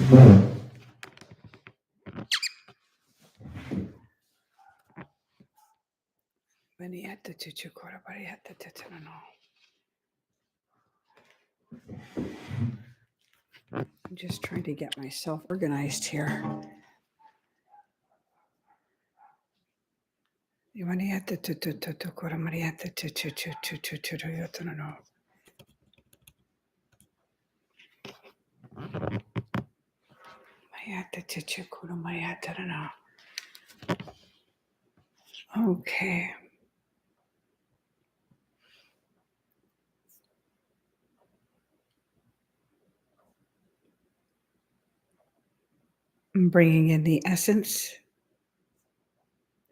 I'm just trying to get myself organized here. Okay. I'm bringing in the essence.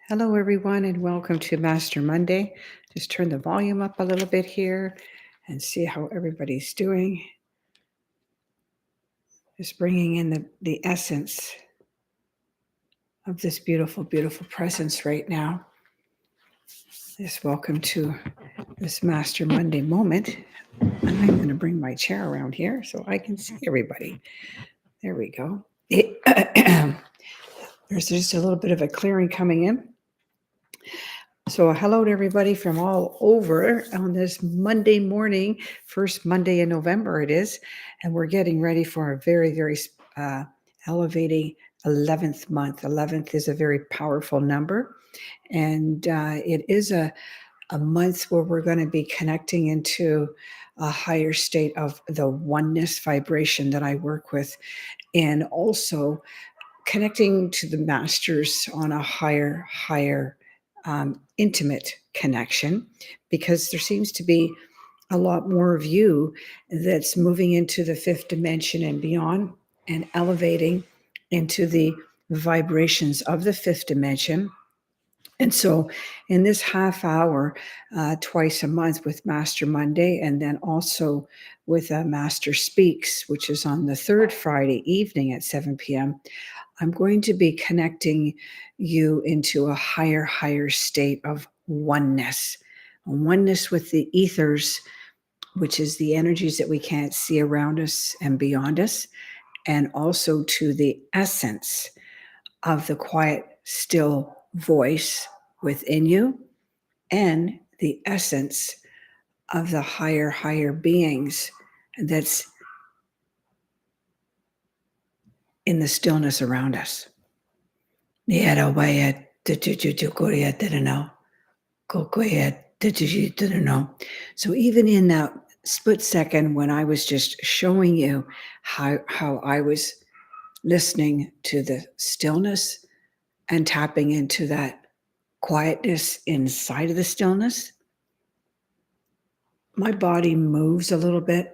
Hello, everyone, and welcome to Master Monday. Just turn the volume up a little bit here and see how everybody's doing. Just bringing in the essence of this beautiful, beautiful presence right now. Just welcome to this Master Monday moment. And I'm going to bring my chair around here so I can see everybody. There we go. There's just a little bit of a clearing coming in. So hello to everybody from all over on this Monday morning, first Monday in November it is, and we're getting ready for a very, very elevating 11th month. 11th is a very powerful number, and it is a month where we're going to be connecting into a higher state of the oneness vibration that I work with, and also connecting to the masters on a higher intimate connection, because there seems to be a lot more of you that's moving into the fifth dimension and beyond and elevating into the vibrations of the fifth dimension. And so in this half hour, twice a month with Master Monday, and then also with Master Speaks, which is on the third Friday evening at 7 p.m., I'm going to be connecting you into a higher state of oneness with the ethers, which is the energies that we can't see around us and beyond us, and also to the essence of the quiet, still voice within you, and the essence of the higher beings that's in the stillness around us. So even in that split second when I was just showing you how I was listening to the stillness and tapping into that quietness inside of the stillness, my body moves a little bit.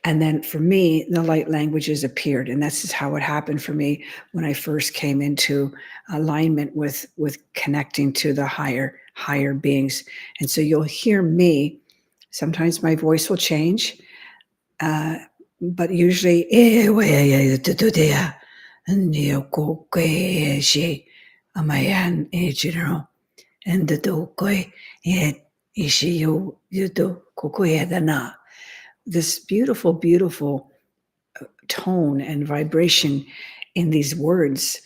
And then for me, the light languages appeared. And that's just how it happened for me when I first came into alignment with connecting to the higher beings. And so you'll hear me. Sometimes my voice will change, but usually, this beautiful tone and vibration in these words,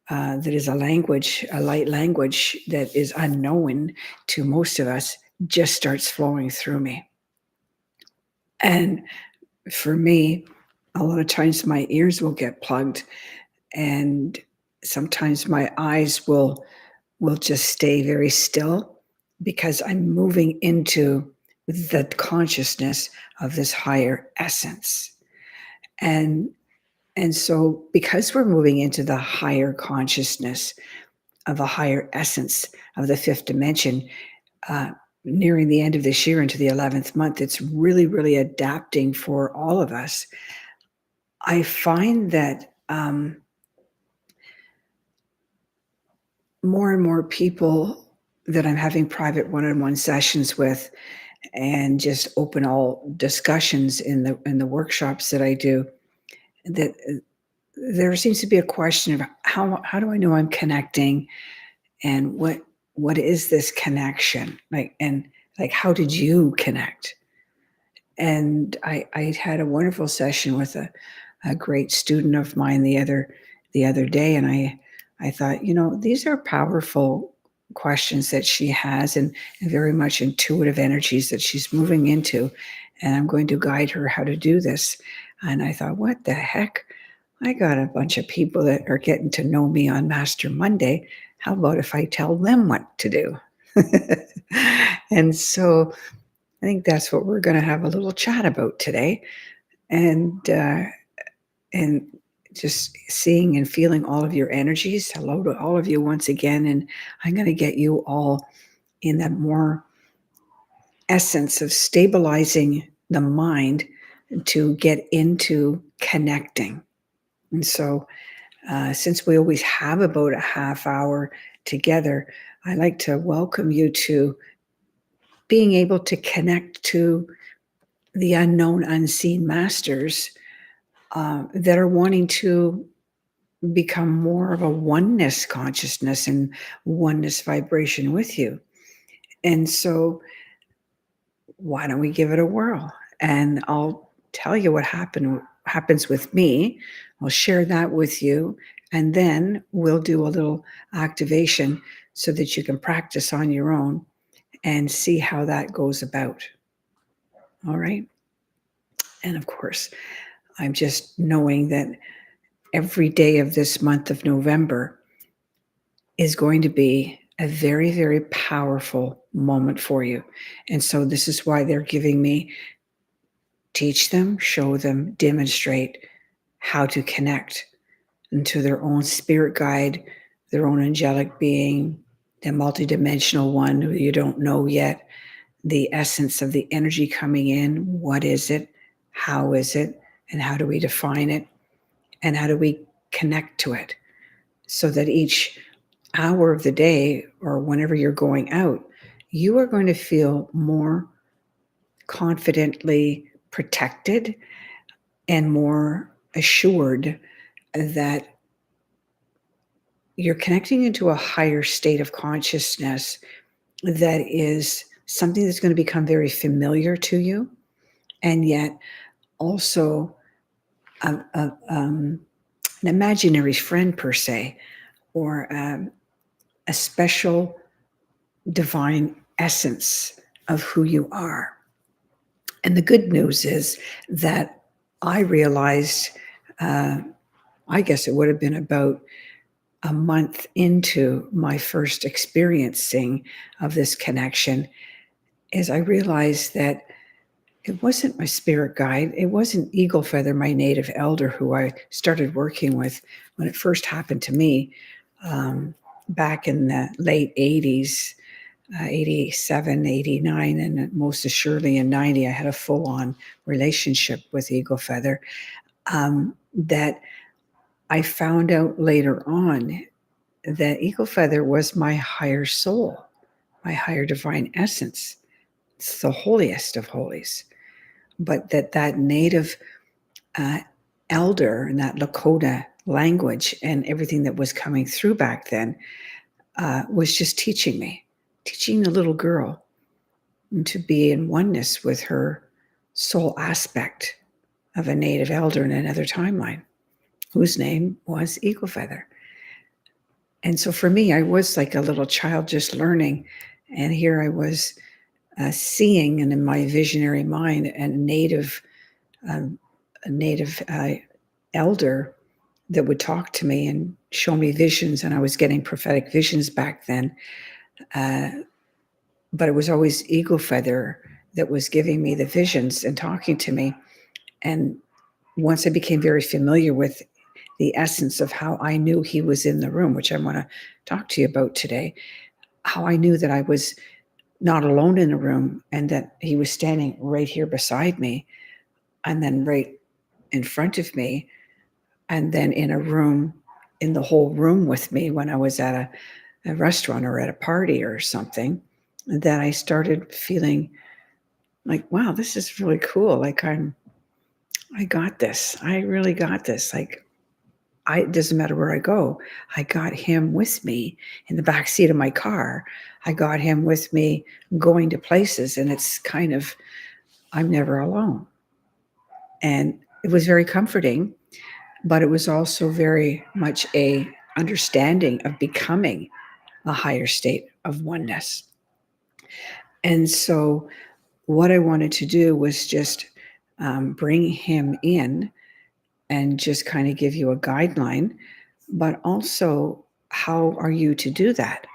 that is a light language that is unknown to most of us, just starts flowing through me. And for me, a lot of times my ears will get plugged, and sometimes my eyes will just stay very still, because I'm moving into the consciousness of this higher essence. And so because we're moving into the higher consciousness of a higher essence of the fifth dimension, nearing the end of this year into the 11th month, it's really adapting for all of us. I find that more and more people that I'm having private one-on-one sessions with, and just open all discussions in the workshops that I do, that there seems to be a question of how do I know I'm connecting, and what is this connection like, and like, how did you connect? And I had a wonderful session with a great student of mine the other day, and I thought, these are powerful questions that she has, and very much intuitive energies that she's moving into, and I'm going to guide her how to do this. And I thought, what the heck? I got a bunch of people that are getting to know me on Master Monday. How about if I tell them what to do? And so I think that's what we're going to have a little chat about today, and just seeing and feeling all of your energies. Hello to all of you once again, and I'm going to get you all in that more essence of stabilizing the mind to get into connecting. And so, since we always have about a half hour together, I like to welcome you to being able to connect to the unknown, unseen masters that are wanting to become more of a oneness consciousness and oneness vibration with you. And so, why don't we give it a whirl? And I'll tell you what happens with me. I'll share that with you, and then we'll do a little activation so that you can practice on your own and see how that goes about. All right. And of course, I'm just knowing that every day of this month of November is going to be a very, very powerful moment for you. And so this is why they're giving me teach them, show them, demonstrate how to connect into their own spirit guide, their own angelic being, the multidimensional one who you don't know yet, the essence of the energy coming in. What is it? How is it? And how do we define it? And how do we connect to it? So that each hour of the day or whenever you're going out, you are going to feel more confidently protected and more assured that you're connecting into a higher state of consciousness that is something that's going to become very familiar to you, and yet also an imaginary friend per se, or a special divine essence of who you are. And the good news is that I realized, I guess it would have been about a month into my first experiencing of this connection, is I realized that it wasn't my spirit guide. It wasn't Eagle Feather, my native elder, who I started working with when it first happened to me back in the late 80s, 87, 89, and most assuredly in 90. I had a full-on relationship with Eagle Feather that I found out later on that Eagle Feather was my higher soul, my higher divine essence. It's the holiest of holies. But that native elder and that Lakota language and everything that was coming through back then was just teaching the little girl to be in oneness with her soul aspect of a native elder in another timeline, whose name was Eagle Feather. And so for me, I was like a little child just learning. And here I was seeing, and in my visionary mind, um, a native elder that would talk to me and show me visions. And I was getting prophetic visions back then. But it was always Eagle Feather that was giving me the visions and talking to me. And once I became very familiar with the essence of how I knew he was in the room, which I want to talk to you about today, how I knew that I was not alone in the room and that he was standing right here beside me, and then right in front of me, and then in the whole room with me when I was at a restaurant or at a party or something, that I started feeling like, wow, this is really cool. Like I got this. I really got this. Like, it doesn't matter where I go. I got him with me in the back seat of my car. I got him with me going to places, and it's kind of, I'm never alone. And it was very comforting. but it was also very much a understanding of becoming a higher state of oneness. And so what I wanted to do was just bring him in and just kind of give you a guideline, but also how are you to do that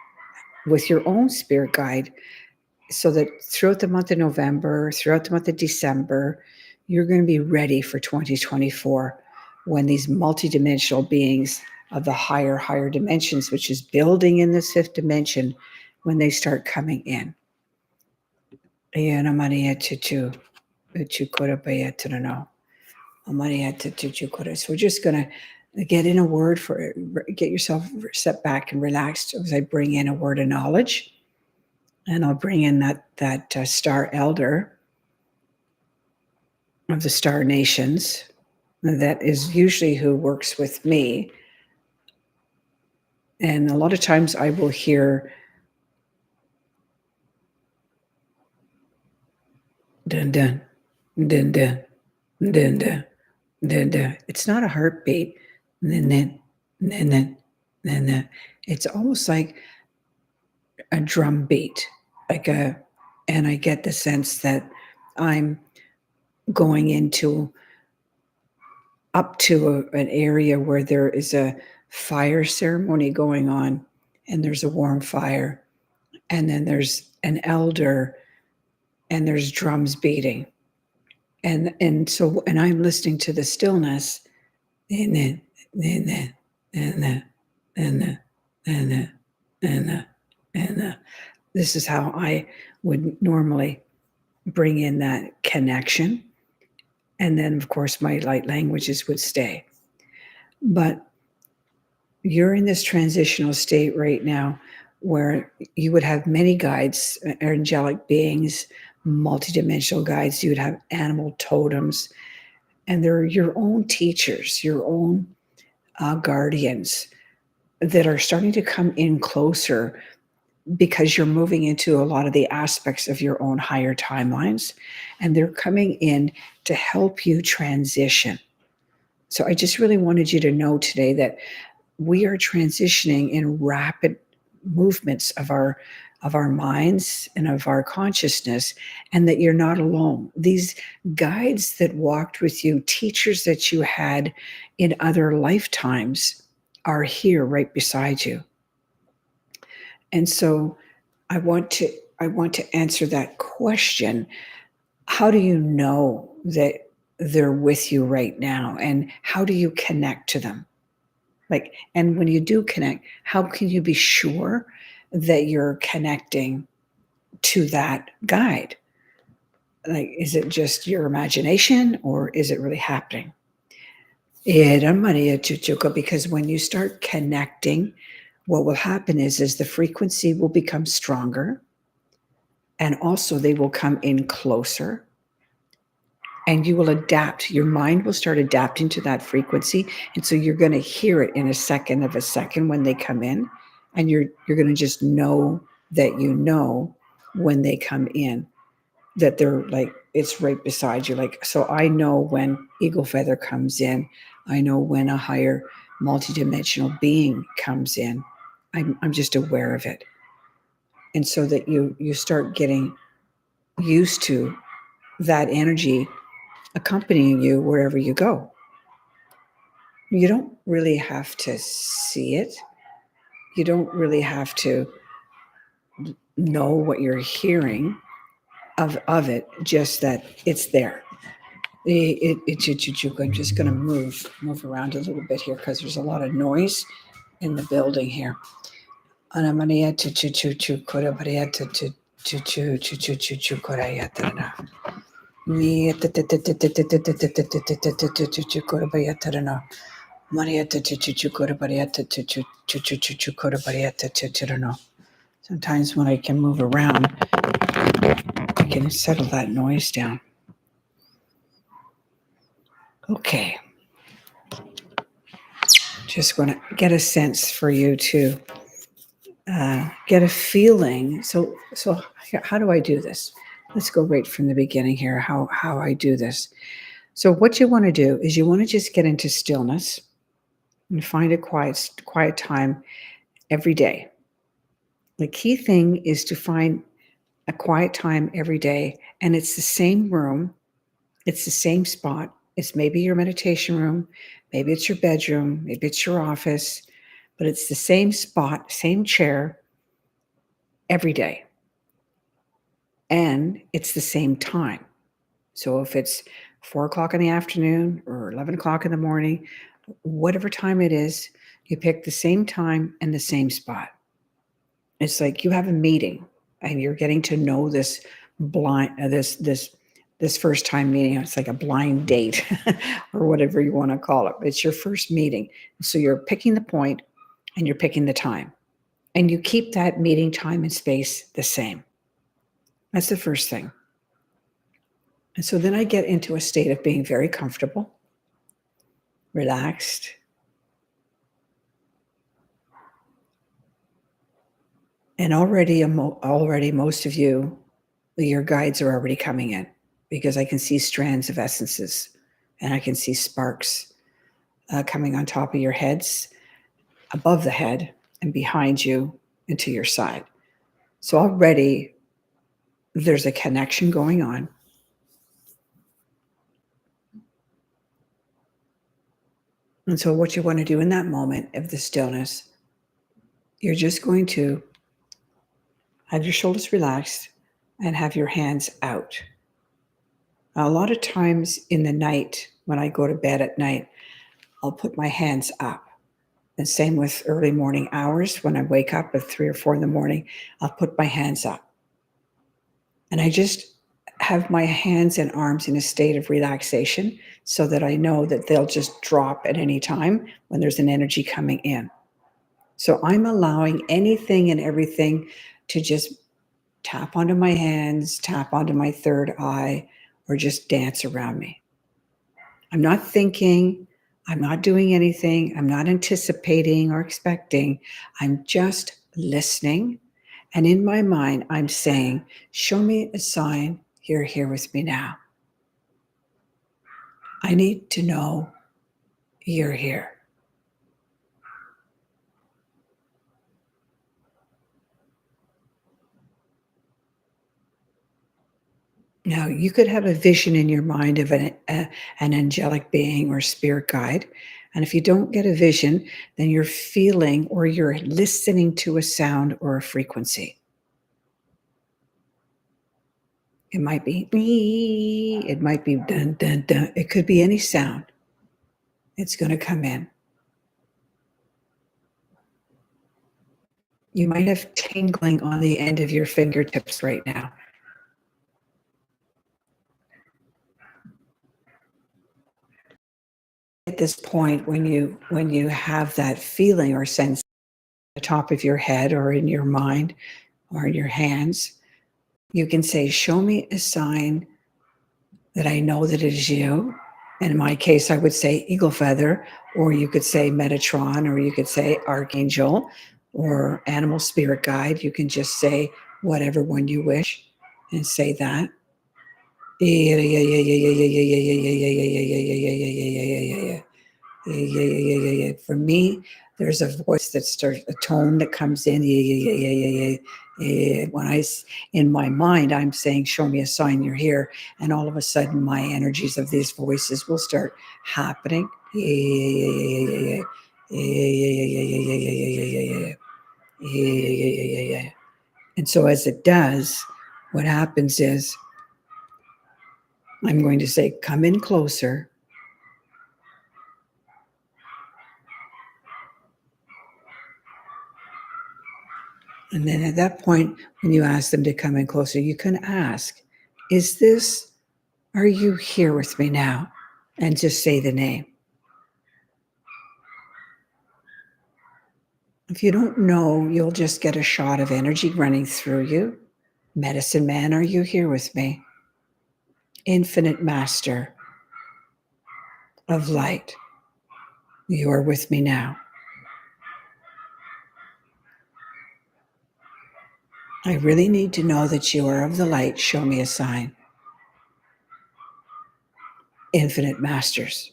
with your own spirit guide so that throughout the month of November, throughout the month of December, you're going to be ready for 2024 when these multidimensional beings of the higher dimensions, which is building in this fifth dimension, when they start coming in. So we're just going to get in a word for it. Get yourself set back and relaxed as I bring in a word of knowledge. And I'll bring in that star elder of the star nations. That is usually who works with me. And a lot of times I will hear dun dun dun dun dun dun dun dun. It's not a heartbeat. Then. It's almost like a drum beat, and I get the sense that I'm going up to an area where there is a fire ceremony going on, and there's a warm fire, and then there's an elder, and there's drums beating, and I'm listening to the stillness, and this is how I would normally bring in that connection. And then, of course, my light languages would stay. But you're in this transitional state right now where you would have many guides, angelic beings, multidimensional guides. You would have animal totems, and they're your own teachers, your own guardians that are starting to come in closer because you're moving into a lot of the aspects of your own higher timelines, and they're coming in to help you transition. So I just really wanted you to know today that we are transitioning in rapid movements of our minds and of our consciousness, and that you're not alone. These guides that walked with you, teachers that you had in other lifetimes, are here right beside you. And so I want to answer that question. How do you know that they're with you right now? And how do you connect to them? And when you do connect, how can you be sure that you're connecting to that guide? Is it just your imagination, or is it really happening? Because when you start connecting, what will happen is the frequency will become stronger, and also they will come in closer, and you will adapt. Your mind will start adapting to that frequency, and so you're going to hear it in a second of a second when they come in, and you're going to just know that you know when they come in, that they're it's right beside you. So I know when Eagle Feather comes in. I know when a higher multidimensional being comes in. I'm just aware of it. And so that you start getting used to that energy accompanying you wherever you go. You don't really have to see it. You don't really have to know what you're hearing of it, just that it's there. I'm just going to move around a little bit here because there's a lot of noise in the building here. Sometimes when I can move around, I can settle that noise down. Okay. Just want to get a sense for you to get a feeling. So how do I do this? Let's go right from the beginning here, how I do this. So what you want to do is you want to just get into stillness and find a quiet time every day. The key thing is to find a quiet time every day, and it's the same room, it's the same spot. It's maybe your meditation room, maybe it's your bedroom, maybe it's your office, but it's the same spot, same chair every day. And it's the same time. So if it's 4 o'clock in the afternoon or 11 o'clock in the morning, whatever time it is, you pick the same time and the same spot. It's like you have a meeting and you're getting to know this blind this first time meeting. It's like a blind date or whatever you want to call it. It's your first meeting. So you're picking the point and you're picking the time. And you keep that meeting time and space the same. That's the first thing. And so then I get into a state of being very comfortable, relaxed. And already most of you, your guides are already coming in because I can see strands of essences and I can see sparks coming on top of your heads, above the head, and behind you and to your side. So already there's a connection going on. And so what you want to do in that moment of the stillness, you're just going to have your shoulders relaxed and have your hands out. Now, a lot of times in the night, when I go to bed at night, I'll put my hands up. And same with early morning hours. When I wake up at 3 or 4 in the morning, I'll put my hands up. And I just have my hands and arms in a state of relaxation so that I know that they'll just drop at any time when there's an energy coming in. So I'm allowing anything and everything to just tap onto my hands, tap onto my third eye, or just dance around me. I'm not thinking, I'm not doing anything, I'm not anticipating or expecting. I'm just listening. And in my mind, I'm saying, show me a sign you're here with me now. I need to know you're here. Now, you could have a vision in your mind of an angelic being or spirit guide. And if you don't get a vision, then you're feeling or you're listening to a sound or a frequency. It might be me, it might be dun, dun, dun. It could be any sound. It's going to come in. You might have tingling on the end of your fingertips right now. At this point, when you have that feeling or sense at the top of your head or in your mind or in your hands, you can say, show me a sign that I know that it is you. And in my case, I would say eagle feather, or you could say Metatron, or you could say archangel or animal spirit guide. You can just say whatever one you wish and say that. For me, there's a voice that starts, a tone that comes in. When in my mind, I'm saying, show me a sign you're here. And all of a sudden, my energies of these voices will start happening. And so as it does, what happens is I'm going to say, come in closer. And then at that point, when you ask them to come in closer, you can ask, are you here with me now? And just say the name. If you don't know, you'll just get a shot of energy running through you. Medicine man, are you here with me? Infinite master of light, you are with me now. I really need to know that you are of the light. Show me a sign. infinite masters.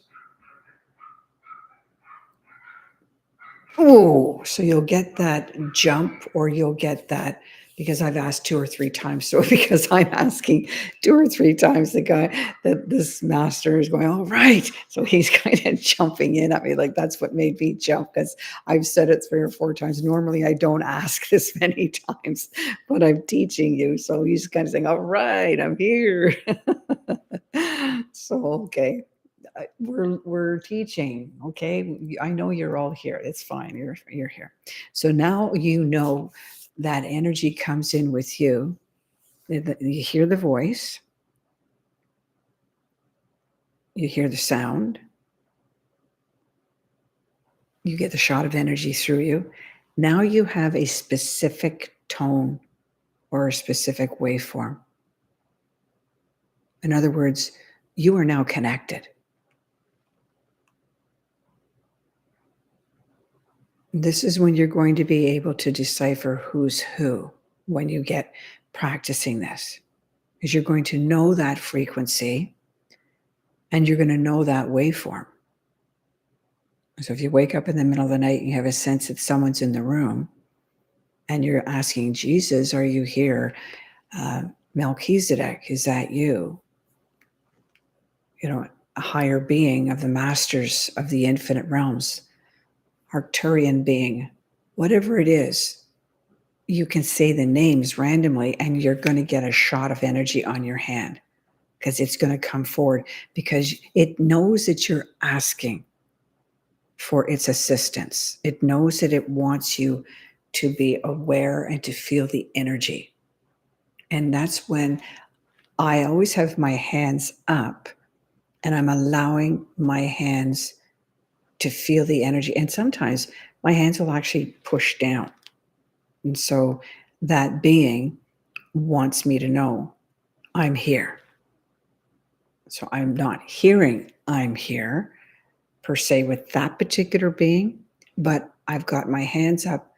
Oh, so you'll get that jump, or you'll get that, because I've asked 2 or 3 times. So because I'm asking 2 or 3 times, the guy that this master is going, all right. So he's kind of jumping in at me. Like, that's what made me jump, because I've said it 3 or 4 times. Normally I don't ask this many times, but I'm teaching you. So he's kind of saying, all right, I'm here. So, okay. We're teaching, okay? I know you're all here. It's fine. You're here. So now you know that energy comes in with you. You hear the voice, you hear the sound, you get the shot of energy through you. Now you have a specific tone or a specific waveform. In other words, you are now connected. This is when you're going to be able to decipher who's who when you get practicing this, because you're going to know that frequency and you're going to know that waveform. So if you wake up in the middle of the night and you have a sense that someone's in the room and you're asking Jesus, are you here? Melchizedek, is that you? You know, a higher being of the masters of the infinite realms, Arcturian being, whatever it is, you can say the names randomly and you're going to get a shot of energy on your hand, because it's going to come forward, because it knows that you're asking for its assistance. It knows that it wants you to be aware and to feel the energy. And that's when I always have my hands up and I'm allowing my hands to feel the energy. And sometimes my hands will actually push down. And so that being wants me to know I'm here. So I'm not hearing I'm here per se with that particular being, but I've got my hands up.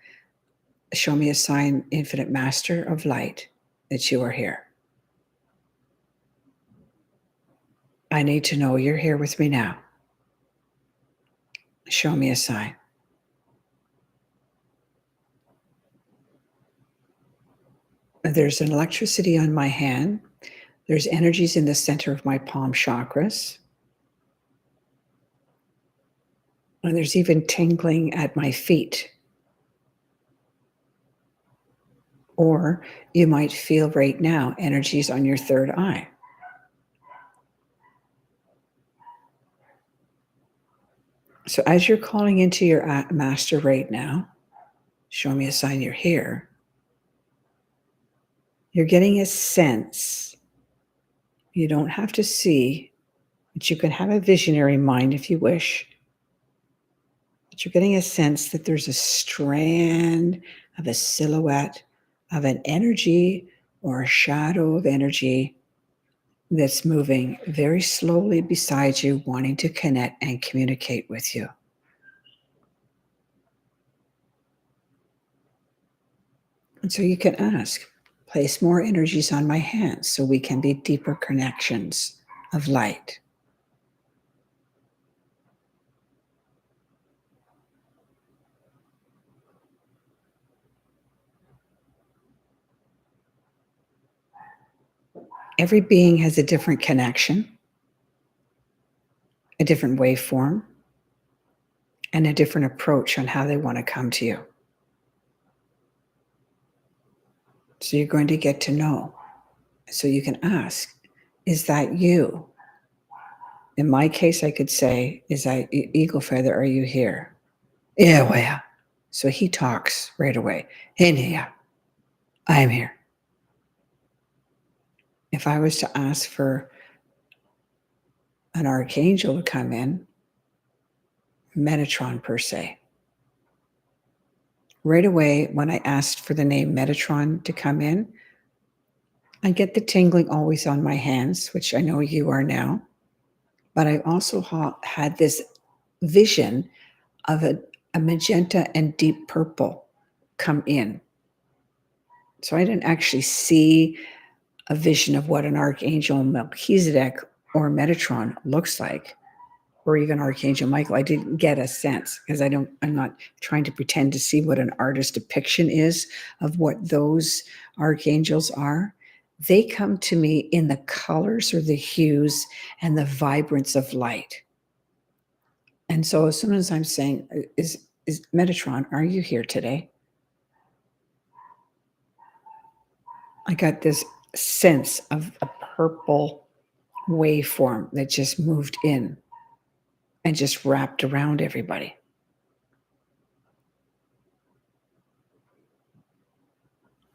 Show me a sign, infinite master of light, that you are here. I need to know you're here with me now. Show me a sign. There's an electricity on my hand. There's energies in the center of my palm chakras. And there's even tingling at my feet. Or you might feel right now energies on your third eye. So as you're calling into your master right now, show me a sign you're here. You're getting a sense. You don't have to see, but you can have a visionary mind if you wish. But you're getting a sense that there's a strand of a silhouette of an energy or a shadow of energy that's moving very slowly beside you, wanting to connect and communicate with you. And so you can ask, place more energies on my hands so we can be deeper connections of light. Every being has a different connection, a different waveform, and a different approach on how they want to come to you. So you're going to get to know. So you can ask, is that you? In my case, I could say, is that Eagle Feather, are you here? Yeah, well, yeah. So he talks right away. And yeah, I'm here. If I was to ask for an archangel to come in, Metatron per se, right away when I asked for the name Metatron to come in, I get the tingling always on my hands, which I know you are now. But I also had this vision of a magenta and deep purple come in. So I didn't actually see a vision of what an archangel Melchizedek or Metatron looks like, or even Archangel Michael. I didn't get a sense because I'm not trying to pretend to see what an artist depiction is of what those archangels are. They come to me in the colors or the hues and the vibrance of light. And so as soon as I'm saying, is Metatron, are you here today? I got this sense of a purple waveform that just moved in and just wrapped around everybody.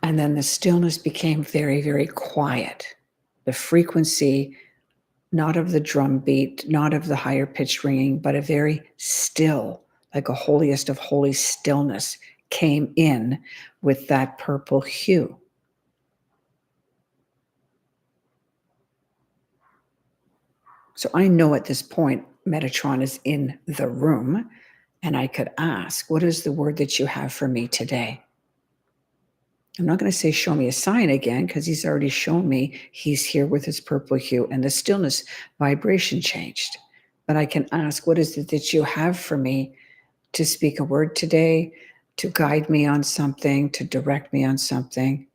And then the stillness became very, very quiet. The frequency, not of the drum beat, not of the higher pitched ringing, but a very still, like a holiest of holy stillness came in with that purple hue. So I know at this point, Metatron is in the room, and I could ask, what is the word that you have for me today? I'm not going to say, show me a sign again, because he's already shown me he's here with his purple hue and the stillness vibration changed. But I can ask, what is it that you have for me to speak a word today, to guide me on something, to direct me on something?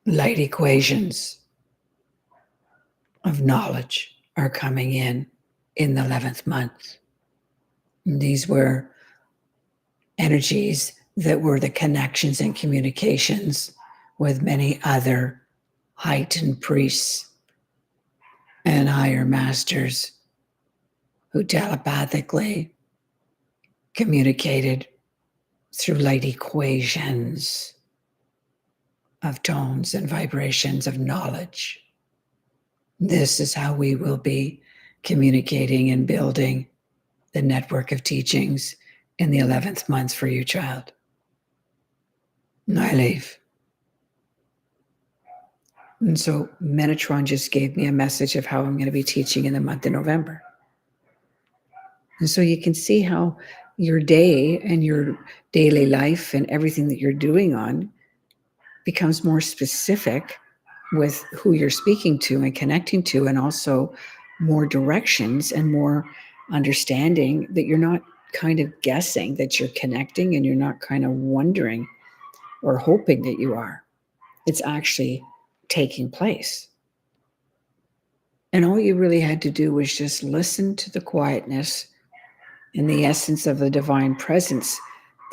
Light equations of knowledge are coming in the 11th month. And these were energies that were the connections and communications with many other heightened priests and higher masters who telepathically communicated through light equations of tones and vibrations of knowledge. This is how we will be communicating and building the network of teachings in the 11th month for you, child. I leave. And so Metatron just gave me a message of how I'm going to be teaching in the month of November. And so you can see how your day and your daily life and everything that you're doing on becomes more specific with who you're speaking to and connecting to, and also more directions and more understanding that you're not kind of guessing that you're connecting, and you're not kind of wondering or hoping that you are. It's actually taking place. And all you really had to do was just listen to the quietness and the essence of the divine presence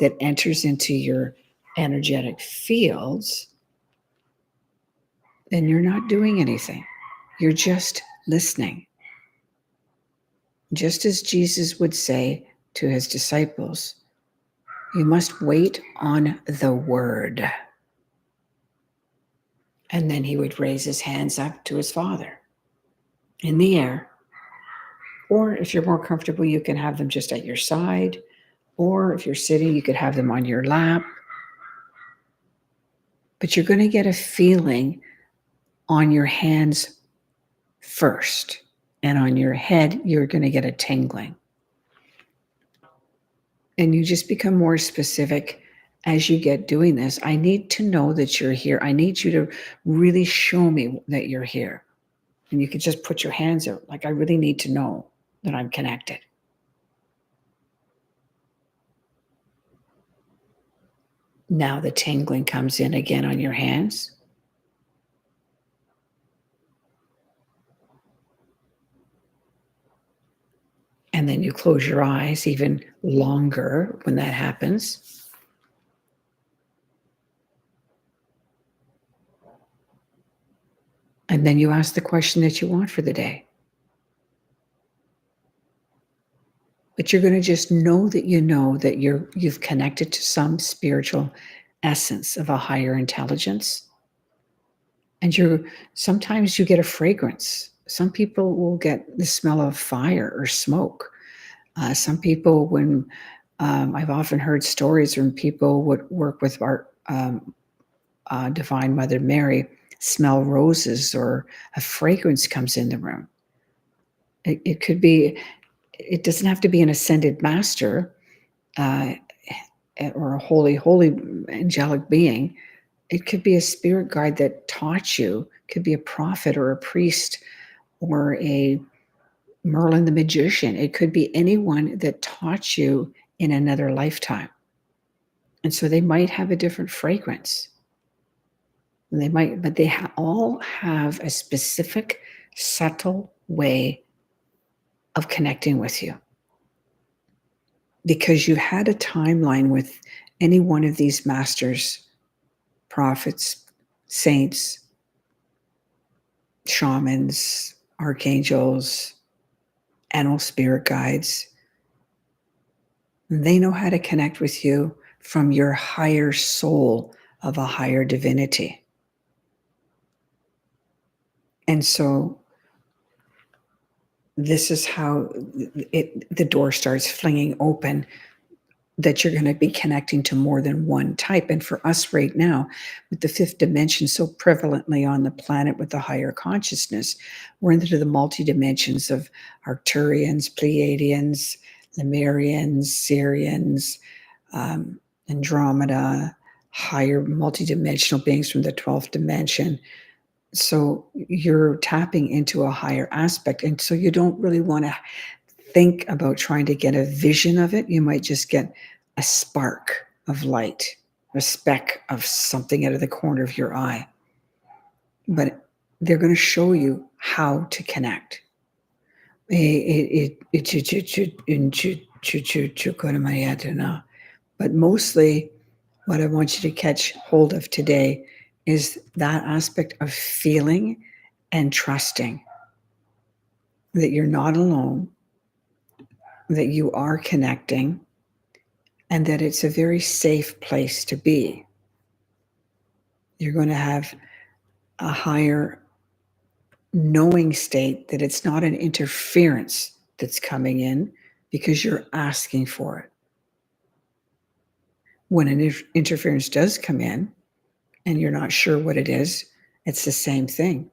that enters into your energetic fields. Then you're not doing anything. You're just listening. Just as Jesus would say to his disciples, you must wait on the word. And then he would raise his hands up to his Father in the air. Or if you're more comfortable, you can have them just at your side. Or if you're sitting, you could have them on your lap. But you're going to get a feeling on your hands first. And on your head, you're going to get a tingling. And you just become more specific as you get doing this. I need to know that you're here. I need you to really show me that you're here. And you could just put your hands out, like, I really need to know that I'm connected. Now the tingling comes in again on your hands. And then you close your eyes even longer when that happens. And then you ask the question that you want for the day. But you're going to just know that you've connected to some spiritual essence of a higher intelligence. And sometimes you get a fragrance. Some people will get the smell of fire or smoke. Some people, when I've often heard stories when people would work with our Divine Mother Mary, smell roses, or a fragrance comes in the room. It could be, it doesn't have to be an ascended master or a holy angelic being. It could be a spirit guide that taught you, could be a prophet or a priest or a Merlin the magician. It could be anyone that taught you in another lifetime. And so they might have a different fragrance. And they might, but they all have a specific, subtle way of connecting with you. Because you had a timeline with any one of these masters, prophets, saints, shamans, archangels, animal spirit guides. They know how to connect with you from your higher soul of a higher divinity. And so this is how the door starts flinging open, that you're going to be connecting to more than one type. And for us right now, with the fifth dimension so prevalently on the planet with the higher consciousness, we're into the multi-dimensions of Arcturians, Pleiadians, Lemurians, Sirians, Andromeda, higher multi-dimensional beings from the 12th dimension. So you're tapping into a higher aspect. And so you don't really want to think about trying to get a vision of it. You might just get a spark of light, a speck of something out of the corner of your eye. But they're going to show you how to connect. But mostly what I want you to catch hold of today is that aspect of feeling and trusting that you're not alone, that you are connecting, and that it's a very safe place to be. You're going to have a higher knowing state that it's not an interference that's coming in because you're asking for it. When an interference does come in and you're not sure what it is, it's the same thing.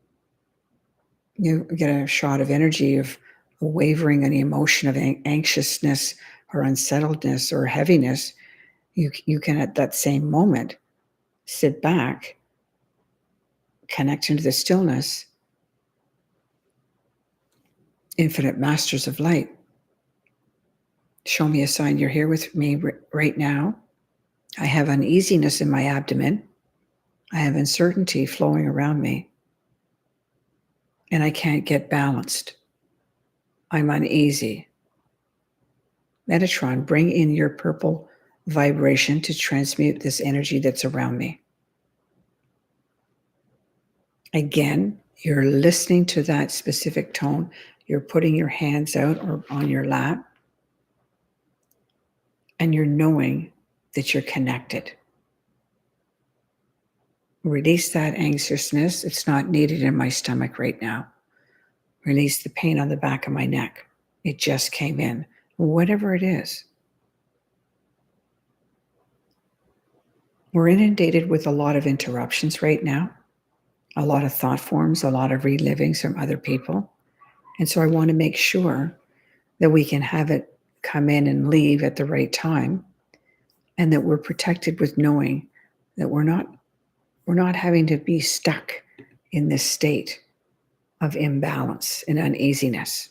You get a shot of energy of a wavering, any emotion of anxiousness or unsettledness or heaviness. You can, at that same moment, sit back, connect into the stillness. Infinite masters of light, show me a sign you're here with me right now. I have uneasiness in my abdomen. I have uncertainty flowing around me. And I can't get balanced. I'm uneasy. Metatron, bring in your purple vibration to transmute this energy that's around me. Again, you're listening to that specific tone. You're putting your hands out or on your lap. And you're knowing that you're connected. Release that anxiousness. It's not needed in my stomach right now. Release the pain on the back of my neck. It just came in. Whatever it is. We're inundated with a lot of interruptions right now. A lot of thought forms, a lot of relivings from other people. And so I want to make sure that we can have it come in and leave at the right time. And that we're protected with knowing that we're not having to be stuck in this state of imbalance and uneasiness.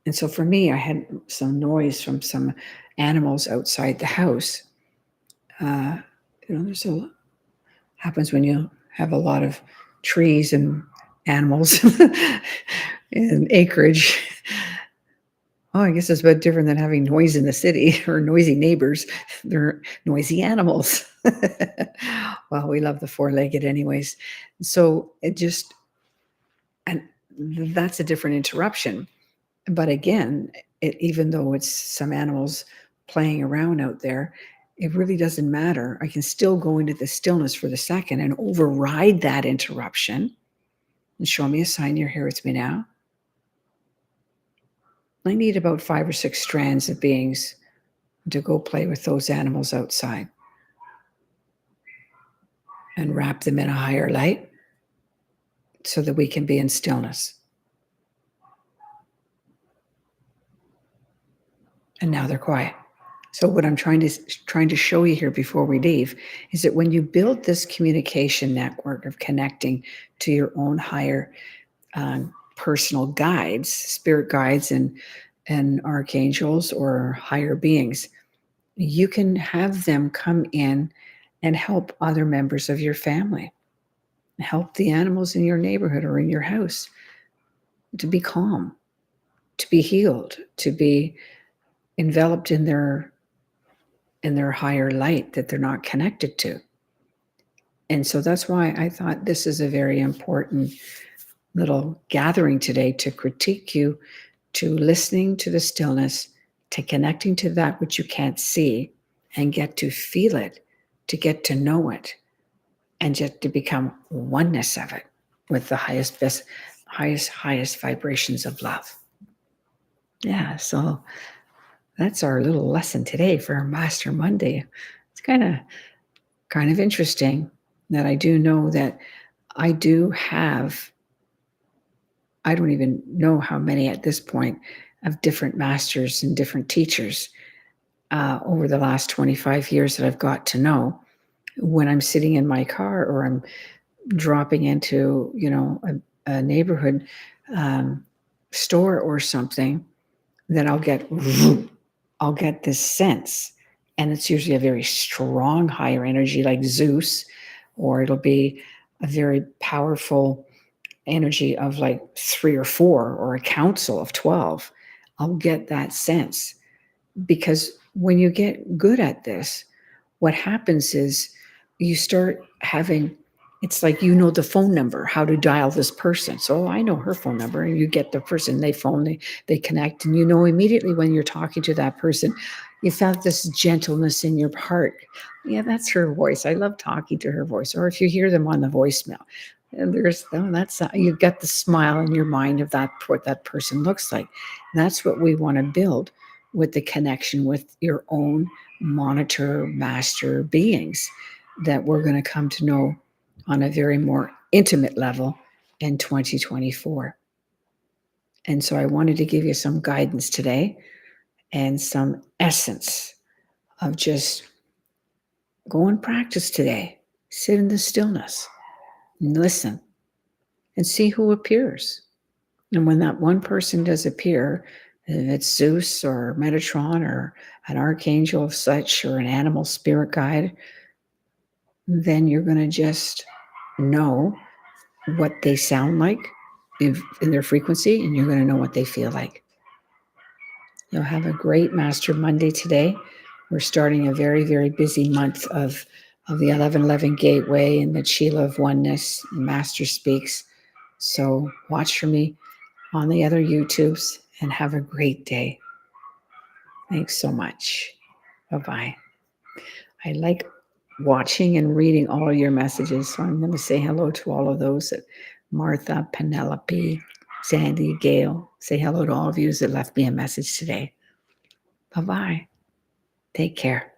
And so for me, I had some noise from some animals outside the house. Happens when you have a lot of trees and animals and acreage. Oh, I guess it's a bit different than having noise in the city or noisy neighbors. They're noisy animals. Well, we love the four-legged anyways. So and that's a different interruption. But again, even though it's some animals playing around out there, it really doesn't matter. I can still go into the stillness for the second and override that interruption and show me a sign you're here with me now. I need about 5 or 6 strands of beings to go play with those animals outside and wrap them in a higher light so that we can be in stillness. And now they're quiet. So what I'm trying to show you here before we leave is that when you build this communication network of connecting to your own higher personal guides, spirit guides, and archangels or higher beings, you can have them come in and help other members of your family, help the animals in your neighborhood or in your house to be calm, to be healed, to be enveloped in their higher light that they're not connected to. And so that's why I thought this is a very important little gathering today to critique you, to listening to the stillness, to connecting to that which you can't see and get to feel it, to get to know it, and just to become oneness of it with the highest, best, highest vibrations of love. Yeah, so that's our little lesson today for Master Monday. It's kind of interesting that I do know that I do have, I don't even know how many at this point, of different masters and different teachers over the last 25 years that I've got to know. When I'm sitting in my car or I'm dropping into, a neighborhood store or something, then I'll get this sense. And it's usually a very strong higher energy like Zeus, or it'll be a very powerful energy of like 3 or 4 or a council of 12. I'll get that sense because when you get good at this, what happens is you start having, it's like you know the phone number, how to dial this person. So I know her phone number, and you get the person, they connect, and you know immediately when you're talking to that person, you felt this gentleness in your heart. Yeah, that's her voice. I love talking to her voice. Or if you hear them on the voicemail, and you've got the smile in your mind of that, what that person looks like. That's what we want to build with the connection with your own monitor master beings that we're going to come to know on a very more intimate level in 2024. And so I wanted to give you some guidance today and some essence of just go and practice today. Sit in the stillness and listen and see who appears. And when that one person does appear, if it's Zeus or Metatron or an archangel of such or an animal spirit guide, then you're going to just know what they sound like in their frequency, and you're going to know what they feel like. You'll have a great Master Monday today. We're starting a very, very busy month of the 1111 Gateway and the Chila of Oneness and Master Speaks. So watch for me on the other YouTubes and have a great day. Thanks so much. Bye-bye. I like watching and reading all your messages. So I'm going to say hello to all of those that Martha, Penelope, Sandy, Gail. Say hello to all of you that left me a message today. Bye-bye. Take care.